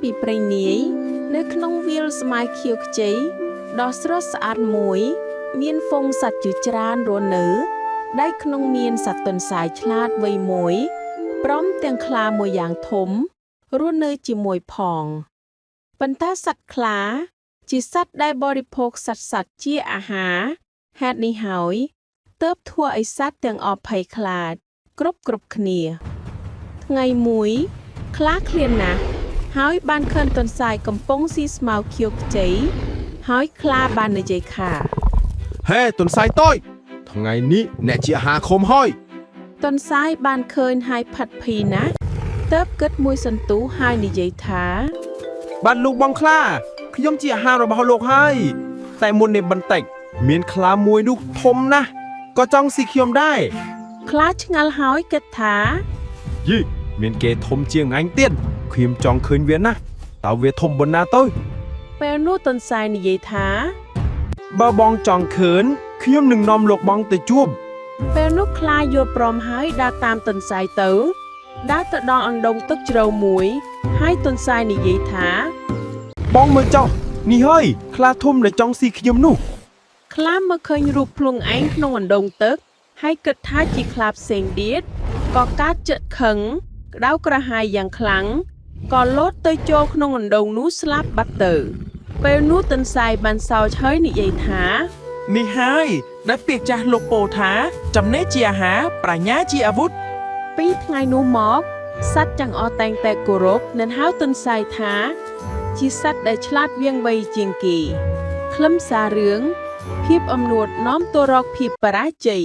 ពីព្រៃនាយនៅក្នុងវាលស្មៅខៀវខ្ចីដ៏ស្រស់ស្អាតមួយមានហ្វូងសត្វជាច្រើនរស់នៅដែលក្នុងមានសត្វទន្សាយឆ្លាតវៃមួយព្រមទាំងខ្លាមួយយ៉ាងធំរស់នៅជាមួយផងប៉ុន្តែសត្វខ្លាជាសត្វដែលបរិភោគសត្វជាអាហារហេតុនេះហើយទើបធ្វើឲ្យសត្វទាំងអស់ភ័យខ្លាចគ្រប់គ្នាថ្ងៃមួយខ្លាឃ្លានណាស់ហើយបានឃើញទន្សាយកំពុងស៊ីស្មៅខៀវខ្ចីហើយខ្លាបាននិយាយថាហេទន្សាយតូចថ្ងៃនេះអ្នកជាអាហារខំហើយទន្សាយបានឃើញហើយផាត់ភីណាស់ទើបគិតមួយសន្ទុះហើយនិយាយថាបាទលោកបងខ្លាខ្ញុំជាអាហាររបស់លោកហើយតែមុននេះបន្តិចមានខ្លាមួយនោះធំណាស់ក៏ចង់ស៊ីខ្ញុំដែរខ្លាឆ្ងល់ហើយគិតថាយីមានគេធំជាងអញទៀតខ្ញុំចង់ឃើញវាណាស់តើវាធំប៉ុណ្ណាទៅពេលនោះទន្សាយនិយាយថាបើបងចង់ឃើញខ្ញុំនឹងនាំលោកបងទៅជួបពេលនោះខ្លាយល់ព្រមហើយដើរតាមទន្សាយទៅដើរទៅដល់អណ្ដូងទឹកជ្រៅមួយហើយទន្សាយនិយាយថាបងមើលចុះនេះហើយខ្លាធំដែលចង់ស៊ីខ្ញុំនោះខ្លាមើលឃើញរូបភ្លុងឯងក្នុងអណ្ដូងទឹកហើយគិតថាជាខ្លាផ្សេងទៀតក៏កើតចិត្តខឹងក្តៅក្រហាយយ៉ាងខ្លាំងក៏លោតទៅចូលក្នុងអណ្ដូងនោះស្លាប់បាត់ទៅពេលនោះទន្សាយបានសើចហើយនិយាយថានេះហើយដែលពាក្យចាស់លោកពោលថាចំណេះជាអាហារប្រាជ្ញាជាអាវុធពីថ្ងៃនោះមកសត្វទាំងអស់តែងតែគោរពនិងហៅទន្សាយថាជាសត្វដែលឆ្លាតវាងវៃជាងគេខ្លឹមសាររឿងភាពអំនួតនាំទៅរកភាពបរាជ័យ